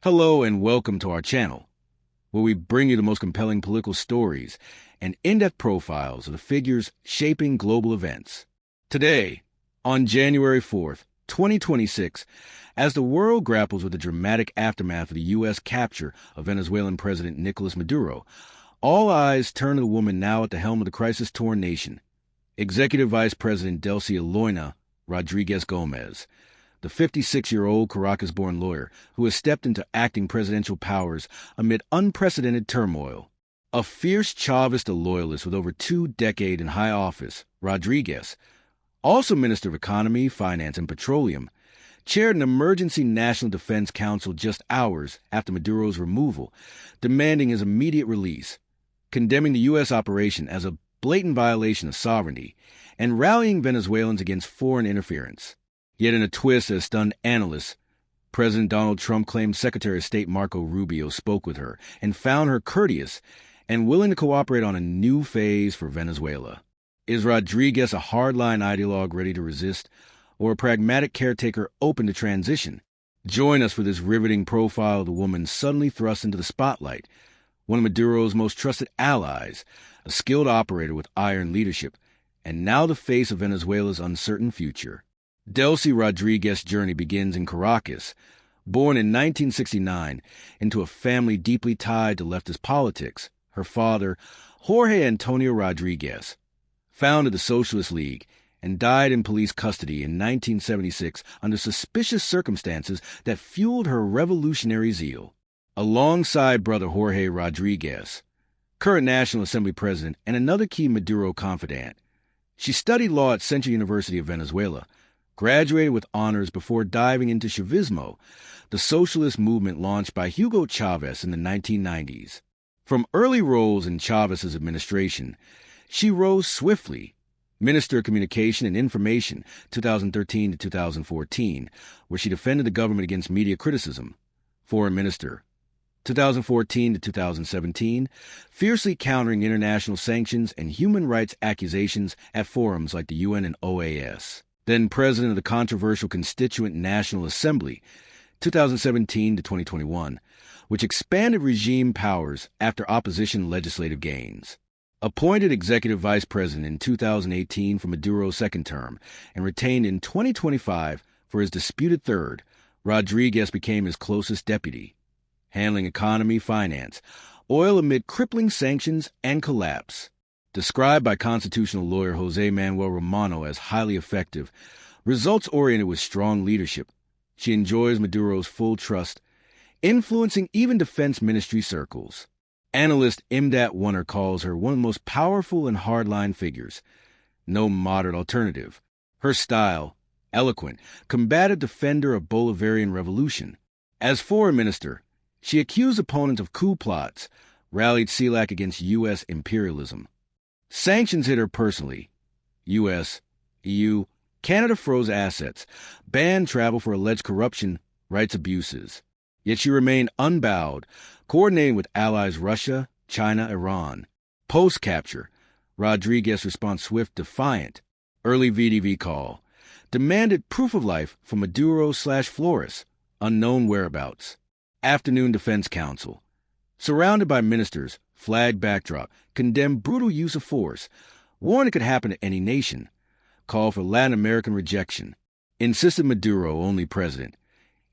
Hello and welcome to our channel, where we bring you the most compelling political stories and in-depth profiles of the figures shaping global events. Today, on January 4th, 2026, as the world grapples with the dramatic aftermath of the U.S. capture of Venezuelan President Nicolás Maduro, all eyes turn to the woman now at the helm of the crisis-torn nation, Executive Vice President Delcy Rodríguez Gómez, the 56-year-old Caracas-born lawyer who has stepped into acting presidential powers amid unprecedented turmoil. A fierce Chavista loyalist with over 2 decades in high office, Rodríguez, also Minister of Economy, Finance, and Petroleum, chaired an emergency National Defense Council just hours after Maduro's removal, demanding his immediate release, condemning the U.S. operation as a blatant violation of sovereignty, and rallying Venezuelans against foreign interference. Yet in a twist that stunned analysts, President Donald Trump claimed Secretary of State Marco Rubio spoke with her and found her courteous and willing to cooperate on a new phase for Venezuela. Is Rodríguez a hardline ideologue ready to resist, or a pragmatic caretaker open to transition? Join us for this riveting profile of the woman suddenly thrust into the spotlight, one of Maduro's most trusted allies, a skilled operator with iron leadership, and now the face of Venezuela's uncertain future. Delcy Rodríguez's journey begins in Caracas. Born in 1969 into a family deeply tied to leftist politics, her father, Jorge Antonio Rodríguez, founded the Socialist League and died in police custody in 1976 under suspicious circumstances that fueled her revolutionary zeal. Alongside brother Jorge Rodríguez, current National Assembly president and another key Maduro confidant, she studied law at Central University of Venezuela, graduated with honors before diving into Chavismo, the socialist movement launched by Hugo Chávez in the 1990s. From early roles in Chávez's administration, she rose swiftly. Minister of Communication and Information, 2013 to 2014, where she defended the government against media criticism. Foreign Minister, 2014 to 2017, fiercely countering international sanctions and human rights accusations at forums like the UN and OAS. Then President of the controversial Constituent National Assembly, 2017 to 2021, which expanded regime powers after opposition legislative gains. Appointed Executive Vice President in 2018 for Maduro's second term and retained in 2025 for his disputed third, Rodríguez became his closest deputy, handling economy, finance, oil amid crippling sanctions and collapse. Described by constitutional lawyer José Manuel Romano as highly effective, results-oriented with strong leadership, she enjoys Maduro's full trust, influencing even defense ministry circles. Analyst Imdat Warner calls her one of the most powerful and hardline figures. No moderate alternative. Her style, eloquent, combative defender of Bolivarian revolution. As foreign minister, she accused opponents of coup plots, rallied CELAC against U.S. imperialism. Sanctions hit her personally. U.S., EU, Canada froze assets, banned travel for alleged corruption, rights abuses. Yet she remained unbowed, coordinating with allies Russia, China, Iran. Post-capture, Rodríguez responds swift, defiant. Early VDV call. Demanded proof of life from Maduro/Flores, unknown whereabouts. Afternoon Defense Council. Surrounded by ministers, flag backdrop, condemned brutal use of force, warned it could happen to any nation, called for Latin American rejection, insisted Maduro only president,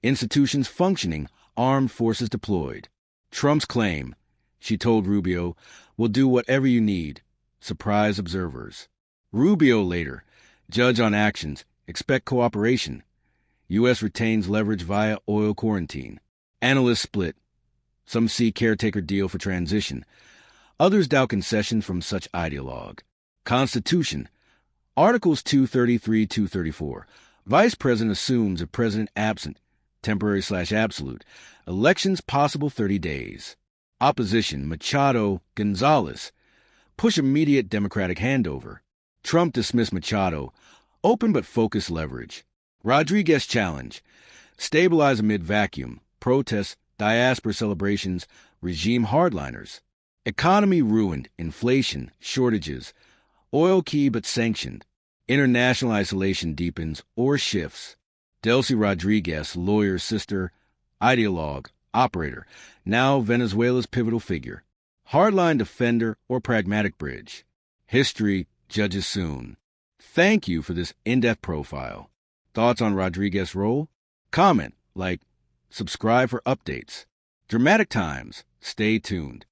institutions functioning, armed forces deployed. Trump's claim, she told Rubio, will do whatever you need, surprise observers. Rubio later, judge on actions, expect cooperation. U.S. retains leverage via oil quarantine. Analysts split. Some see caretaker deal for transition. Others doubt concessions from such ideologue. Constitution. Articles 233-234. Vice President assumes if President absent, temporary/absolute. Elections possible 30 days. Opposition. Machado, Gonzalez. Push immediate Democratic handover. Trump dismissed Machado. Open but focused leverage. Rodríguez challenge. Stabilize amid vacuum. Protests. Diaspora celebrations, regime hardliners. Economy ruined, inflation, shortages. Oil key but sanctioned. International isolation deepens or shifts. Delcy Rodríguez, lawyer, sister, ideologue, operator, now Venezuela's pivotal figure, hardline defender or pragmatic bridge. History judges soon. Thank you for this in-depth profile. Thoughts on Rodríguez's role? Comment, like, subscribe for updates. Dramatic times. Stay tuned.